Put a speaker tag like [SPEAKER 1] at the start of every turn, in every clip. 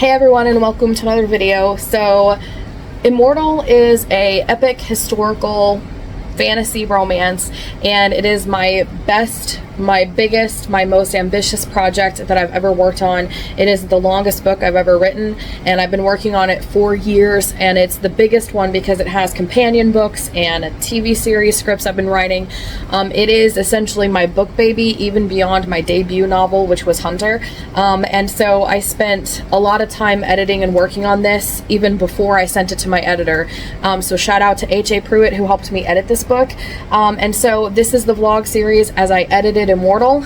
[SPEAKER 1] Hey everyone, and welcome to another video. So Immortal is a epic historical fantasy romance, and it is my best, my biggest, my most ambitious project that I've ever worked on. It is the longest book I've ever written, and I've been working on it for years, and it's the biggest one because it has companion books and a TV series scripts I've been writing. It is essentially my book baby, even beyond my debut novel, which was Hunter. And so I spent a lot of time editing and working on this even before I sent it to my editor. So shout out to H.A. Pruitt, who helped me edit this book. And so this is the vlog series as I edited Immortal.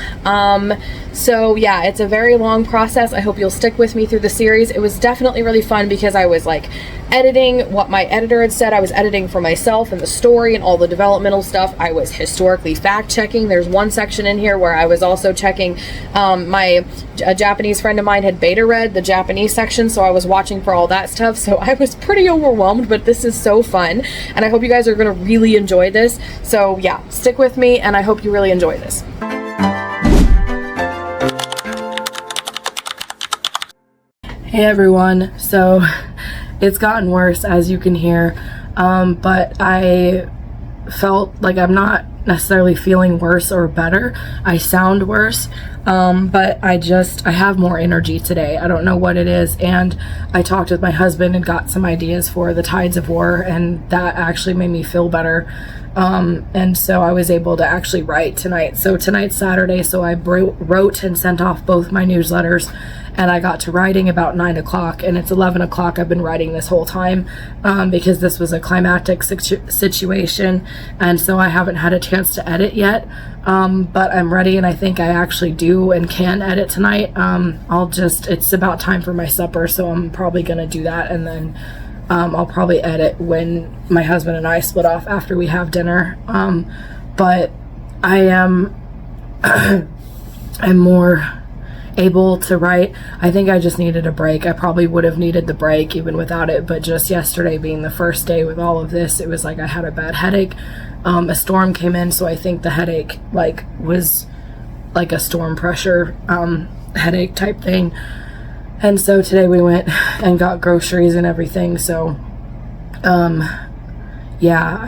[SPEAKER 1] So yeah, it's a very long process. I hope you'll stick with me through the series. It was definitely really fun because I was like editing what my editor had said. I was editing for myself and the story and all the developmental stuff. I was historically fact checking. There's one section in here where I was also checking, a Japanese friend of mine had beta read the Japanese section, so I was watching for all that stuff. So I was pretty overwhelmed, but this is so fun, and I hope you guys are gonna really enjoy this. So yeah, stick with me, and I hope you really enjoy this. Hey everyone, so it's gotten worse, as you can hear, but I felt like I'm not necessarily feeling worse or better. I sound worse, but I have more energy today. I don't know what it is, and I talked with my husband and got some ideas for the Tides of War, and that actually made me feel better. And so I was able to actually write tonight. So tonight's Saturday, so I wrote and sent off both my newsletters, and I got to writing about 9 o'clock, and it's 11 o'clock. I've been writing this whole time because this was a climactic situation, and so I haven't had a chance to edit yet, but I'm ready, and I think I actually do and can edit tonight. It's about time for my supper, so I'm probably gonna do that, and then I'll probably edit when my husband and I split off after we have dinner. But I am I'm more able to write. I think I just needed a break. I probably would have needed the break even without it, but just yesterday being the first day with all of this, it was like I had a bad headache. A storm came in, so I think the headache was like a storm pressure headache type thing. And so today we went and got groceries and everything. So yeah,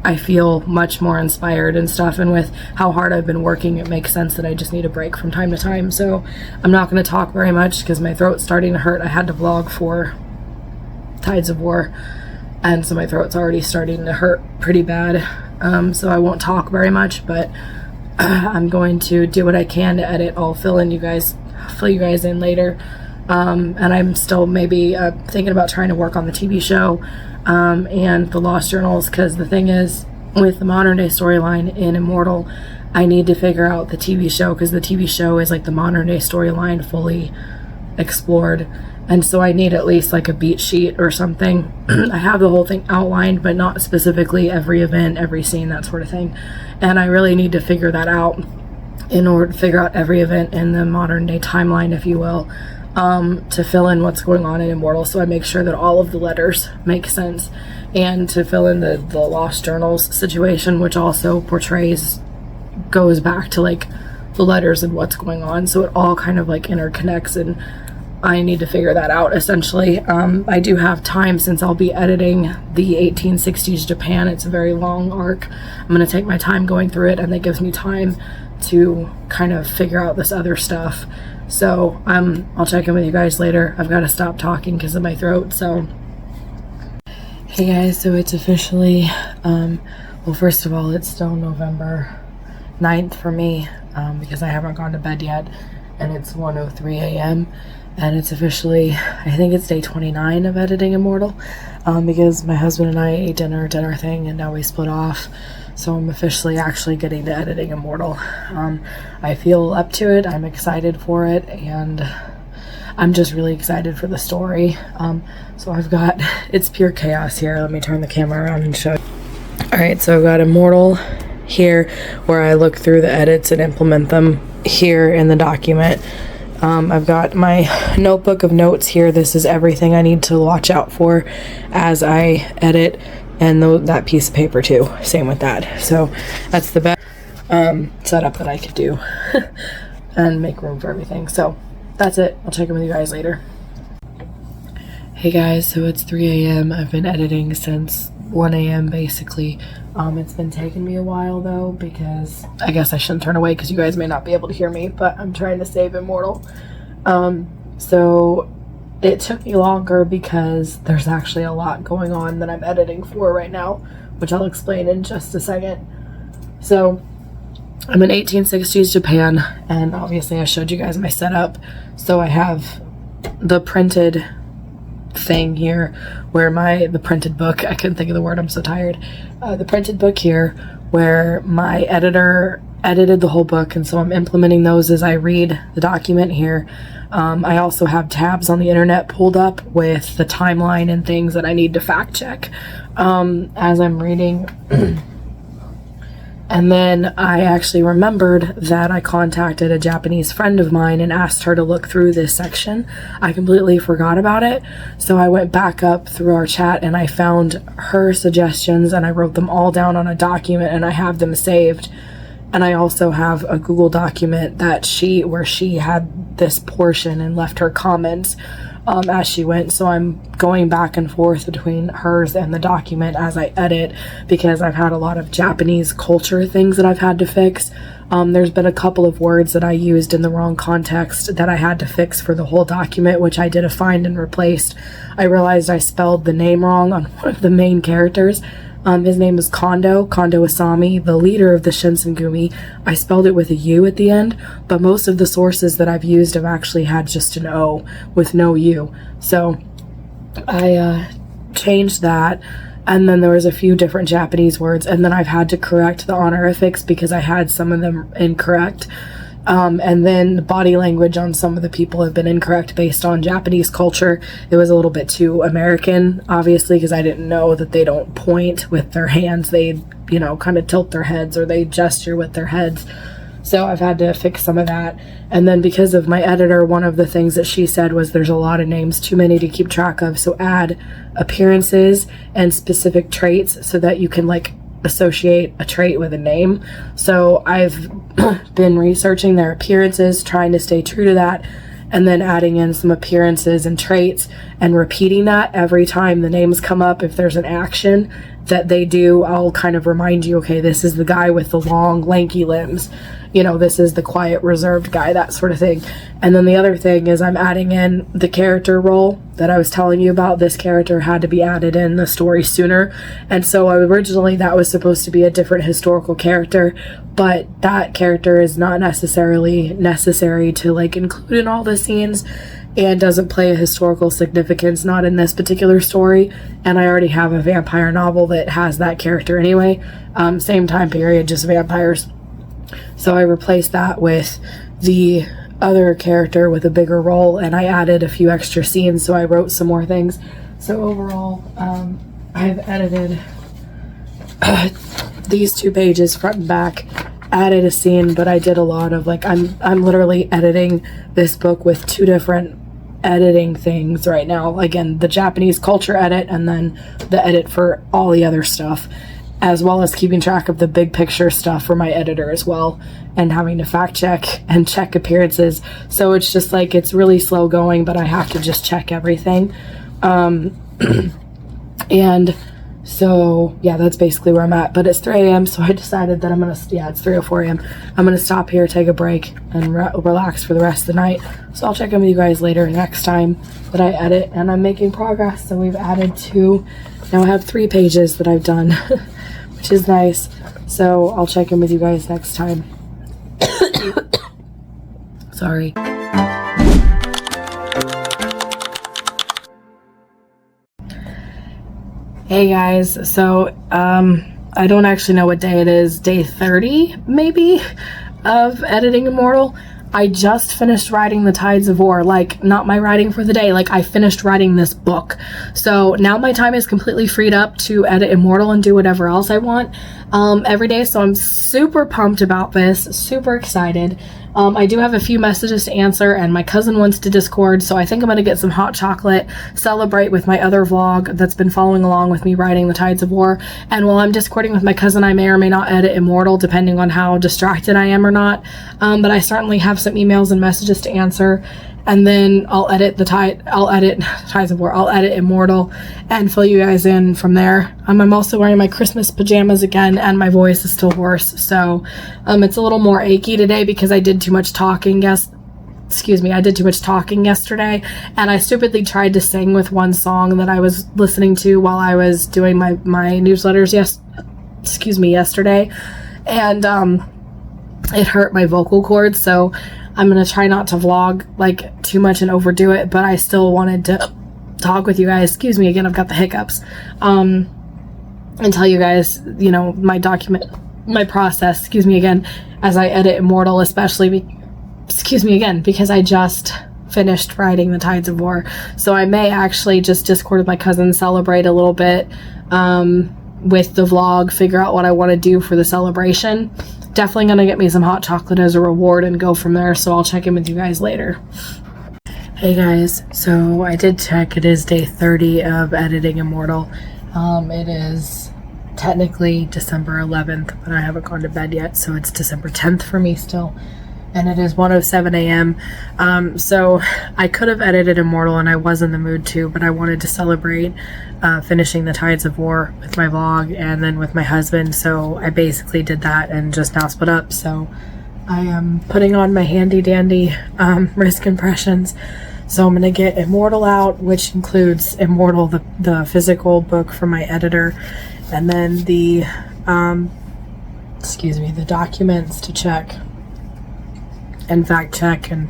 [SPEAKER 1] I feel much more inspired and stuff, and with how hard I've been working, it makes sense that I just need a break from time to time. So I'm not going to talk very much because my throat's starting to hurt. I had to vlog for Tides of War, and so my throat's already starting to hurt pretty bad. So I won't talk very much, but I'm going to do what I can to edit. I'll fill you guys in later. And I'm still maybe thinking about trying to work on the TV show and the Lost Journals, because the thing is, with the modern day storyline in Immortal, I need to figure out the TV show, because the TV show is like the modern day storyline fully explored, and so I need at least like a beat sheet or something. I have the whole thing outlined, but not specifically every event, every scene, that sort of thing, and I really need to figure that out in order to figure out every event in the modern day timeline, if you will, to fill in what's going on in Immortal, so I make sure that all of the letters make sense, and to fill in the Lost Journals situation, which also goes back to like the letters and what's going on, so it all kind of like interconnects, and I need to figure that out essentially. I do have time, since I'll be editing the 1860s Japan. It's a very long arc. I'm going to take my time going through it, and that gives me time to kind of figure out this other stuff. So I'll check in with you guys later. I've got to stop talking because of my throat. So hey guys, so it's officially well, first of all, it's still November 9th for me, because I haven't gone to bed yet, and it's 1:03 a.m. and it's officially, I think it's day 29 of editing Immortal, because my husband and I ate dinner thing, and now we split off. So I'm officially actually getting to editing Immortal. I feel up to it. I'm excited for it, and I'm just really excited for the story. So it's pure chaos here. Let me turn the camera around and show you. All right, so I've got Immortal here, where I look through the edits and implement them here in the document. I've got my notebook of notes here. This is everything I need to watch out for as I edit, and that piece of paper too, same with that. So that's the best setup that I could do and make room for everything. So that's it. I'll check in with you guys later. Hey guys, so it's 3 a.m. I've been editing since 1 a.m. basically. It's been taking me a while though, because I guess I shouldn't turn away because you guys may not be able to hear me, but I'm trying to save Immortal. So it took me longer because there's actually a lot going on that I'm editing for right now, which I'll explain in just a second. So I'm in 1860s Japan, and obviously I showed you guys my setup. So I have the printed thing here where the printed book, I couldn't think of the word, I'm so tired, the printed book here where my editor edited the whole book, and so I'm implementing those as I read the document here. I also have tabs on the internet pulled up with the timeline and things that I need to fact check as I'm reading. And then I actually remembered that I contacted a Japanese friend of mine and asked her to look through this section. I completely forgot about it. So I went back up through our chat and I found her suggestions and I wrote them all down on a document and I have them saved. And I also have a Google document where she had this portion and left her comments as she went. So I'm going back and forth between hers and the document as I edit, because I've had a lot of Japanese culture things that I've had to fix. There's been a couple of words that I used in the wrong context that I had to fix for the whole document, which I did a find and replaced. I realized I spelled the name wrong on one of the main characters. His name is Kondo Asami, the leader of the Shinsengumi. I spelled it with a U at the end, but most of the sources that I've used have actually had just an O with no U. So I changed that, and then there was a few different Japanese words, and then I've had to correct the honorifics because I had some of them incorrect. And then the body language on some of the people have been incorrect based on Japanese culture. It was a little bit too American, obviously, because I didn't know that they don't point with their hands. They, kind of tilt their heads or they gesture with their heads. So I've had to fix some of that. And then because of my editor, one of the things that she said was there's a lot of names, too many to keep track of. So add appearances and specific traits so that you can associate a trait with a name. So I've been researching their appearances, trying to stay true to that, and then adding in some appearances and traits and repeating that every time the names come up. If there's an action that they do, I'll kind of remind you, okay, this is the guy with the long lanky limbs, this is the quiet reserved guy, that sort of thing. And then the other thing is I'm adding in the character role that I was telling you about. This character had to be added in the story sooner, and so originally that was supposed to be a different historical character, but that character is not necessarily necessary to include in all the scenes and doesn't play a historical significance, not in this particular story. And I already have a vampire novel that has that character anyway, same time period, just vampires. So I replaced that with the other character with a bigger role, and I added a few extra scenes, so I wrote some more things. So overall, I've edited these 2 pages front and back, added a scene, but I did a lot of I'm literally editing this book with 2 different editing things right now. Again, the Japanese culture edit and then the edit for all the other stuff, as well as keeping track of the big picture stuff for my editor as well, and having to fact check and check appearances. So it's just it's really slow going, but I have to just check everything. And so yeah, that's basically where I'm at. But it's 3 a.m. so I decided that it's 3:04 a.m. I'm gonna stop here, take a break, and relax for the rest of the night. So I'll check in with you guys later next time that I edit, and I'm making progress. So we've added 2, now I have 3 pages that I've done, which is nice. So I'll check in with you guys next time. Sorry. Hey guys, so I don't actually know what day it is, day 30 maybe of editing Immortal. I just finished writing The Tides of War, not my writing for the day, I finished writing this book. So now my time is completely freed up to edit Immortal and do whatever else I want every day. So I'm super pumped about this, super excited. I do have a few messages to answer, and my cousin wants to Discord, so I think I'm going to get some hot chocolate, celebrate with my other vlog that's been following along with me writing The Tides of War. And while I'm Discording with my cousin, I may or may not edit Immortal, depending on how distracted I am or not. But I certainly have some emails and messages to answer. and then I'll edit Tides of War, I'll edit Immortal and fill you guys in from there. I'm also wearing my Christmas pajamas again, and my voice is still hoarse, so it's a little more achy today because I did too much talking I did too much talking yesterday, and I stupidly tried to sing with one song that I was listening to while I was doing my newsletters yesterday, and it hurt my vocal cords, so I'm gonna try not to vlog like too much and overdo it, but I still wanted to talk with you guys, excuse me again, I've got the hiccups, and tell you guys, you know, my process, excuse me again, as I edit Immortal, especially because I just finished writing the Tides of War. So I may actually just Discord with my cousin, celebrate a little bit with the vlog, figure out what I want to do for the celebration. Definitely going to get me some hot chocolate as a reward and go from there, so I'll check in with you guys later. Hey guys, so I did check. It is day 30 of editing Immortal. It is technically December 11th, but I haven't gone to bed yet, so it's December 10th for me still. And it is 1:07 a.m. So I could have edited Immortal, and I was in the mood to, but I wanted to celebrate finishing the Tides of War with my vlog and then with my husband. So I basically did that and just now split up. So I am putting on my handy dandy risk impressions. So I'm going to get Immortal out, which includes Immortal, the physical book from my editor, and then the documents to check and fact check and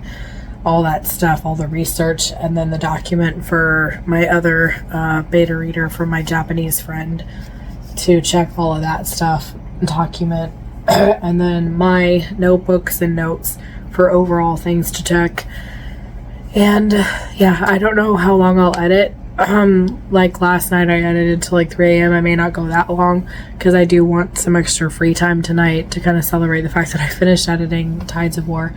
[SPEAKER 1] all that stuff, all the research, and then the document for my other beta reader from my Japanese friend to check all of that stuff, document, and then my notebooks and notes for overall things to check. And yeah, I don't know how long I'll edit. Like last night I edited till like 3 a.m. I may not go that long because I do want some extra free time tonight to kind of celebrate the fact that I finished writing the Tides of War,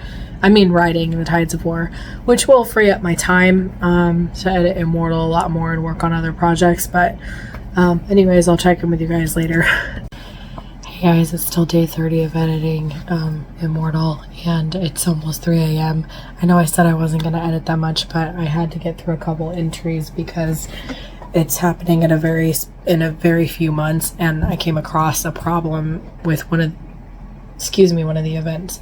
[SPEAKER 1] which will free up my time to edit Immortal a lot more and work on other projects. But anyways, I'll check in with you guys later. Hey guys, it's still day 30 of editing Immortal, and it's almost 3 a.m. I know I said I wasn't going to edit that much, but I had to get through a couple entries because it's happening in a very few months, and I came across a problem with one of the events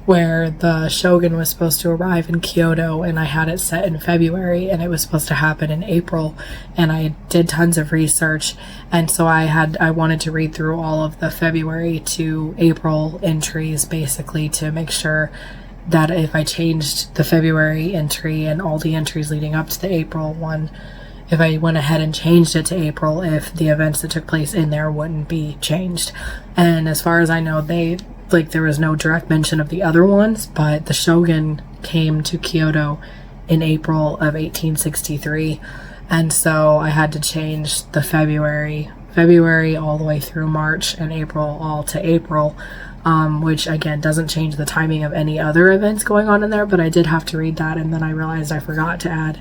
[SPEAKER 1] where the Shogun was supposed to arrive in Kyoto, and I had it set in February, and it was supposed to happen in April, and I did tons of research, and so I wanted to read through all of the February to April entries basically to make sure that if I changed the February entry and all the entries leading up to the April one, if I went ahead and changed it to April, if the events that took place in there wouldn't be changed. And as far as I know, there was no direct mention of the other ones, but the Shogun came to Kyoto in April of 1863, and so I had to change the February all the way through March, and April all to April, which again doesn't change the timing of any other events going on in there, but I did have to read that, and then I realized I forgot to add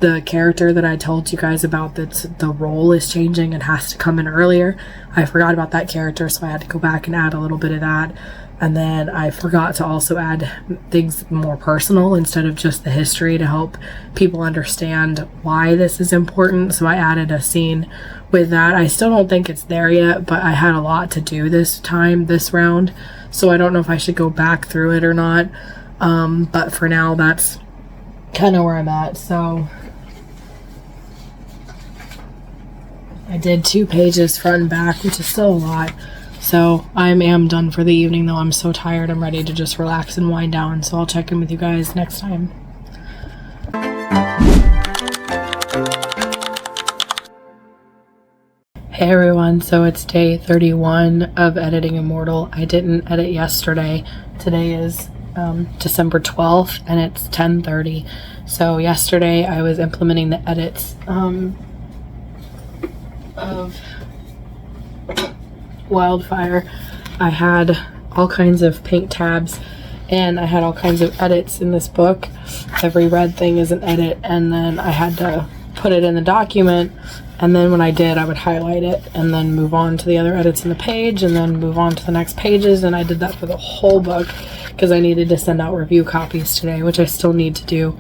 [SPEAKER 1] the character that I told you guys about, that the role is changing and has to come in earlier. I forgot about that character, so I had to go back and add a little bit of that. And then I forgot to also add things more personal instead of just the history to help people understand why this is important. So I added a scene with that. I still don't think it's there yet, but I had a lot to do this round. So I don't know if I should go back through it or not. But for now, that's kind of where I'm at. So I did 2 pages front and back, which is still a lot. So I am done for the evening, though. I'm so tired. I'm ready to just relax and wind down. So I'll check in with you guys next time. Hey everyone, so it's day 31 of editing Immortal. I didn't edit yesterday. Today is December 12th and it's 10:30. So yesterday I was implementing the edits of Wildfire. I had all kinds of pink tabs and I had all kinds of edits in this book. Every red thing is an edit, and then I had to put it in the document And then when I did, I would highlight it and then move on to the other edits in the page and then move on to the next pages. And I did that for the whole book because I needed to send out review copies today, which I still need to do.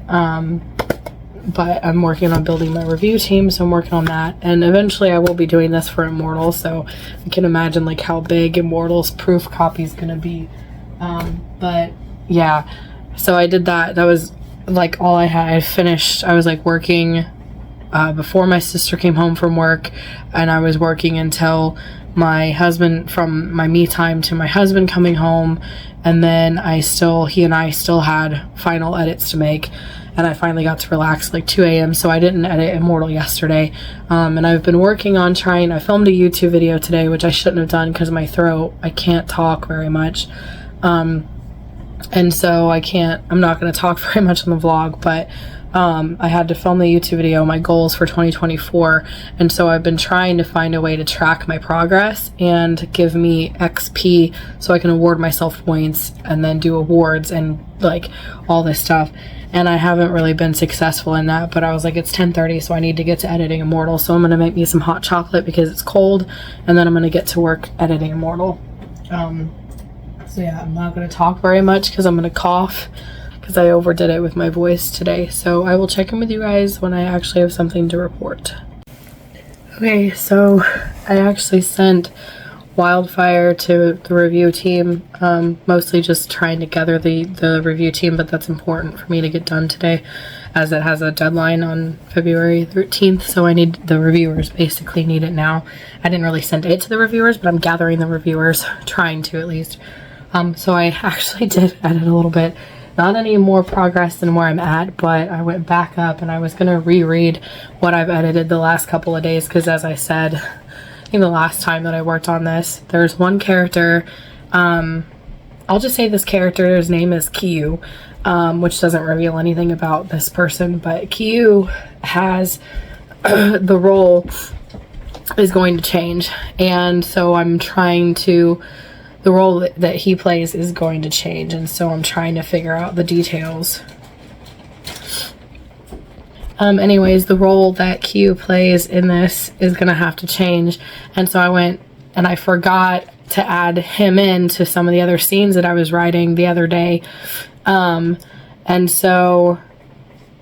[SPEAKER 1] But I'm working on building my review team, so I'm working on that. And eventually I will be doing this for Immortal, so you can imagine like how big Immortal's proof copy is going to be. But yeah, so I did that. That was like all I had. I finished, I was like working before my sister came home from work, and I was working until my husband, from my me time to my husband coming home, and then he and I still had final edits to make, and I finally got to relax like 2 a.m. so I didn't edit Immortal yesterday. And I've been working on I filmed a YouTube video today, which I shouldn't have done because of my throat. I can't talk very much. And so I'm not going to talk very much on the vlog, but I had to film the YouTube video, my goals for 2024, and so I've been trying to find a way to track my progress and give me XP so I can award myself points and then do awards and like all this stuff. And I haven't really been successful in that, but I was like, it's 10:30, so I need to get to editing Immortal, so I'm going to make me some hot chocolate because it's cold, and then I'm going to get to work editing Immortal. So yeah, I'm not going to talk very much because I'm going to cough because I overdid it with my voice today. So I will check in with you guys when I actually have something to report. Okay, so I actually sent Wildfire to the review team, mostly just trying to gather the review team, but that's important for me to get done today as it has a deadline on February 13th, so the reviewers basically need it now. I didn't really send it to the reviewers, but I'm gathering the reviewers, trying to at least. So I actually did edit a little bit. Not any more progress than where I'm at, but I went back up and I was going to reread what I've edited the last couple of days because, as I said, I think the last time that I worked on this, there's one character, I'll just say this character's name is Kiyu, which doesn't reveal anything about this person, but Kiyu has the role is going to change, and so I'm trying to the role that he plays is going to change, and so I'm trying to figure out the details. Anyways, the role that Q plays in this is going to have to change, and so I went and I forgot to add him in to some of the other scenes that I was writing the other day, and so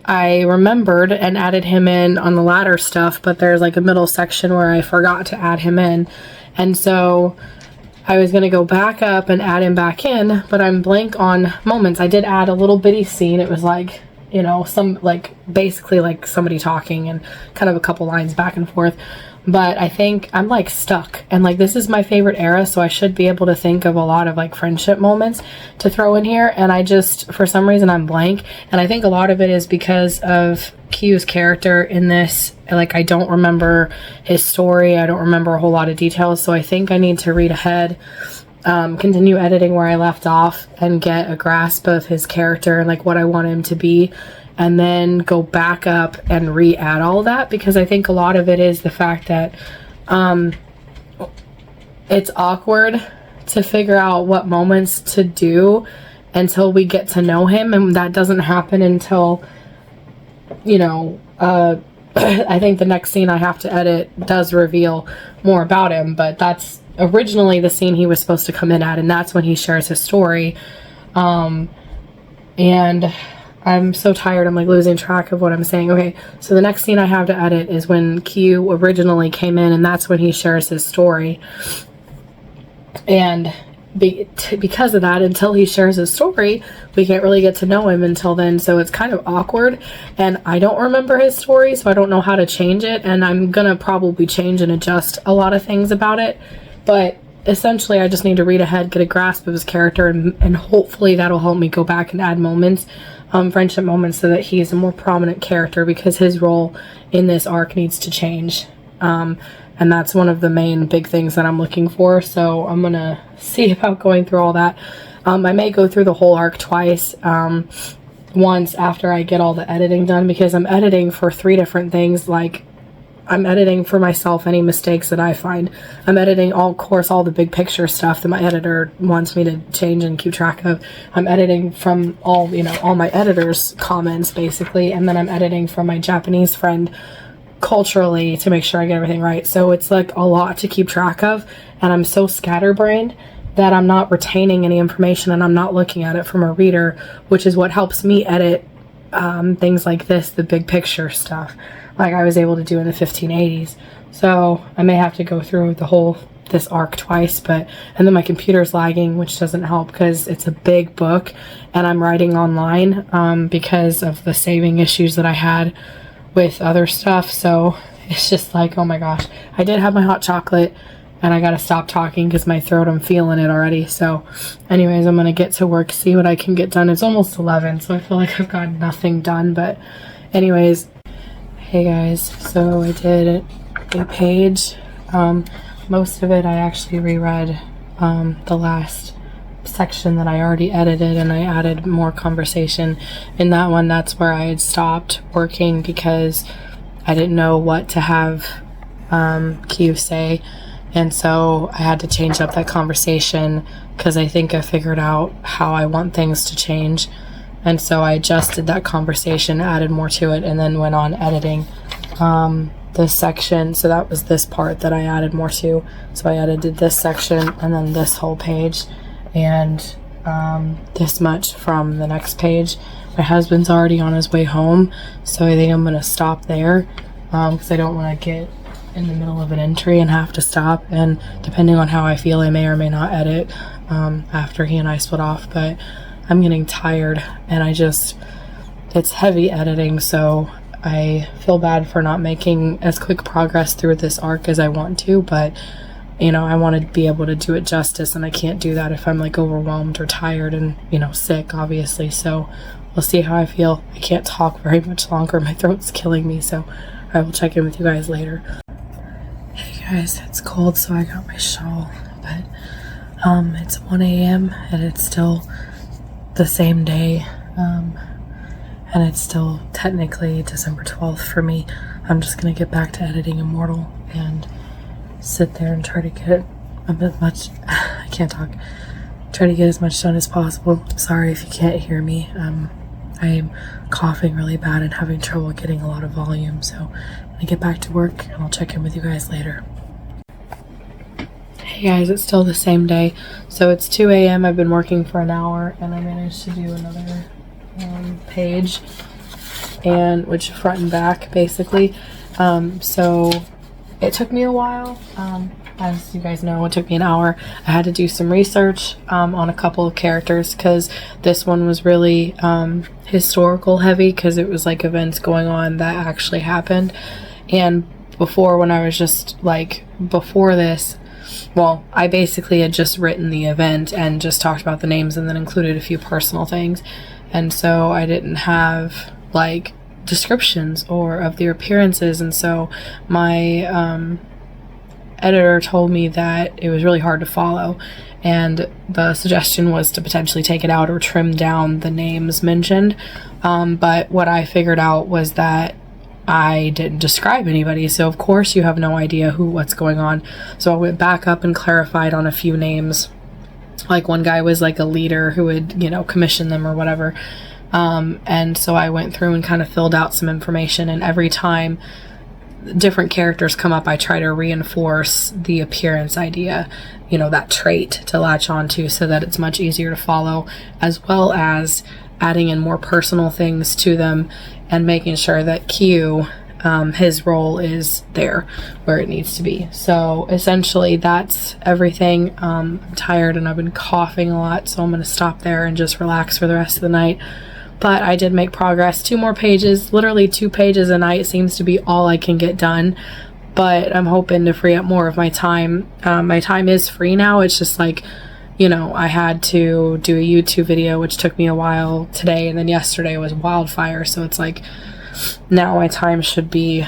[SPEAKER 1] I remembered and added him in on the latter stuff, but there's like a middle section where I forgot to add him in, and so I was going to go back up and add him back in, but I'm blank on moments. I did add a little bitty scene. It was like, you know, basically like somebody talking and kind of a couple lines back and forth. But I think I'm like stuck, and like this is my favorite era, so I should be able to think of a lot of like friendship moments to throw in here, and I just, for some reason, I'm blank. And I think a lot of it is because of Q's character in this. Like, I don't remember his story, I don't remember a whole lot of details, so I think I need to read ahead, continue editing where I left off and get a grasp of his character and like what I want him to be, and then go back up and re-add all that, because I think a lot of it is the fact that it's awkward to figure out what moments to do until we get to know him, and that doesn't happen until, you know, I think the next scene I have to edit does reveal more about him, but that's originally the scene he was supposed to come in at, and that's when he shares his story. And I'm so tired, I'm like losing track of what I'm saying. Okay, so the next scene I have to edit is when Q originally came in, and that's when he shares his story. And because of that, until he shares his story, we can't really get to know him until then, so it's kind of awkward, and I don't remember his story, so I don't know how to change it, and I'm gonna probably change and adjust a lot of things about it, but essentially I just need to read ahead, get a grasp of his character, and hopefully that'll help me go back and add moments, friendship moments, so that he's a more prominent character, because his role in this arc needs to change. And that's one of the main big things that I'm looking for, so I'm gonna see about going through all that. I may go through the whole arc twice, once after I get all the editing done, because I'm editing for 3 different things. Like, I'm editing for myself any mistakes that I find. I'm editing all the big picture stuff that my editor wants me to change and keep track of. I'm editing from all my editor's comments, basically, and then I'm editing from my Japanese friend culturally to make sure I get everything right. So it's like a lot to keep track of, and I'm so scatterbrained that I'm not retaining any information and I'm not looking at it from a reader, which is what helps me edit things like this, the big picture stuff, like I was able to do in the 1580s. So I may have to go through this arc twice, and then my computer's lagging, which doesn't help because it's a big book and I'm writing online because of the saving issues that I had with other stuff. So it's just like, oh my gosh, I did have my hot chocolate and I gotta stop talking because my throat, I'm feeling it already. So anyways, I'm gonna get to work, see what I can get done. It's almost 11, so I feel like I've got nothing done. But anyways, hey guys, so I did a page. Most of it I actually reread the last section that I already edited, and I added more conversation in that one. That's where I had stopped working because I didn't know what to have Q say. And so I had to change up that conversation because I think I figured out how I want things to change. And so I adjusted that conversation, added more to it, and then went on editing this section. So that was this part that I added more to. So I edited this section and then this whole page and this much from the next page. My husband's already on his way home, so I think I'm going to stop there because I don't want to get in the middle of an entry and have to stop, and depending on how I feel I may or may not edit after he and I split off. But I'm getting tired and it's heavy editing, so I feel bad for not making as quick progress through this arc as I want to, but you know, I want to be able to do it justice, and I can't do that if I'm like overwhelmed or tired and, you know, sick, obviously. So we'll see how I feel. I can't talk very much longer, my throat's killing me, so I will check in with you guys later. Hey guys, it's cold, so I got my shawl, but it's 1 a.m. and it's still the same day, and it's still technically December 12th for me. I'm just gonna get back to editing Immortal and sit there and try to get I can't talk, try to get as much done as possible. Sorry if you can't hear me. I am coughing really bad and having trouble getting a lot of volume, so I'm gonna get back to work and I'll check in with you guys later. Hey guys, it's still the same day, so it's 2 a.m. I've been working for an hour and I managed to do another page, and which front and back basically. So it took me a while. As you guys know, it took me an hour. I had to do some research on a couple of characters because this one was really historical heavy because it was like events going on that actually happened. And before, when I was just like, before this, well, I basically had just written the event and just talked about the names and then included a few personal things. And so I didn't have like descriptions or of their appearances, and so my editor told me that it was really hard to follow, and the suggestion was to potentially take it out or trim down the names mentioned, but what I figured out was that I didn't describe anybody, so of course you have no idea what's going on. So I went back up and clarified on a few names. Like one guy was like a leader who would, you know, commission them or whatever. And so I went through and kind of filled out some information, and every time different characters come up, I try to reinforce the appearance idea, you know, that trait to latch onto so that it's much easier to follow, as well as adding in more personal things to them and making sure that Q, his role is there where it needs to be. So essentially that's everything. I'm tired and I've been coughing a lot, so I'm going to stop there and just relax for the rest of the night. But I did make progress. 2 more pages, literally 2 pages a night seems to be all I can get done. But I'm hoping to free up more of my time. My time is free now. It's just like, you know, I had to do a YouTube video, which took me a while today. And then yesterday was wildfire. So it's like, now my time should be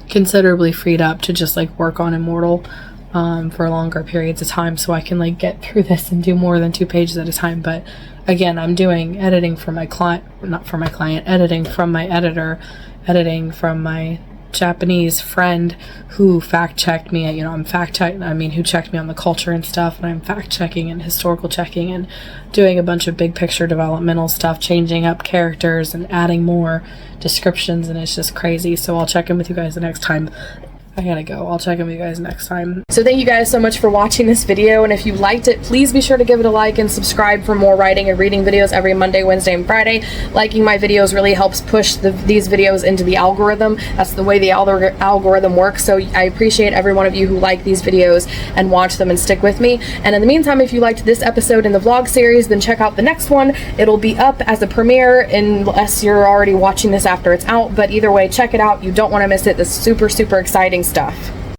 [SPEAKER 1] considerably freed up to just like work on Immortal for longer periods of time, so I can like get through this and do more than 2 pages at a time. But again, I'm doing editing for my client, not for my client, editing from my editor, editing from my Japanese friend who fact-checked me. You know, who checked me on the culture and stuff, and I'm fact-checking and historical checking and doing a bunch of big picture developmental stuff, changing up characters and adding more descriptions, and it's just crazy. So I'll check in with you guys the next time. I gotta go. I'll check in with you guys next time. So thank you guys so much for watching this video, and if you liked it, please be sure to give it a like and subscribe for more writing and reading videos every Monday, Wednesday, and Friday. Liking my videos really helps push these videos into the algorithm. That's the way the algorithm works, so I appreciate every one of you who like these videos and watch them and stick with me. And in the meantime, if you liked this episode in the vlog series, then check out the next one. It'll be up as a premiere unless you're already watching this after it's out, but either way, check it out. You don't want to miss it. This super, super exciting stuff.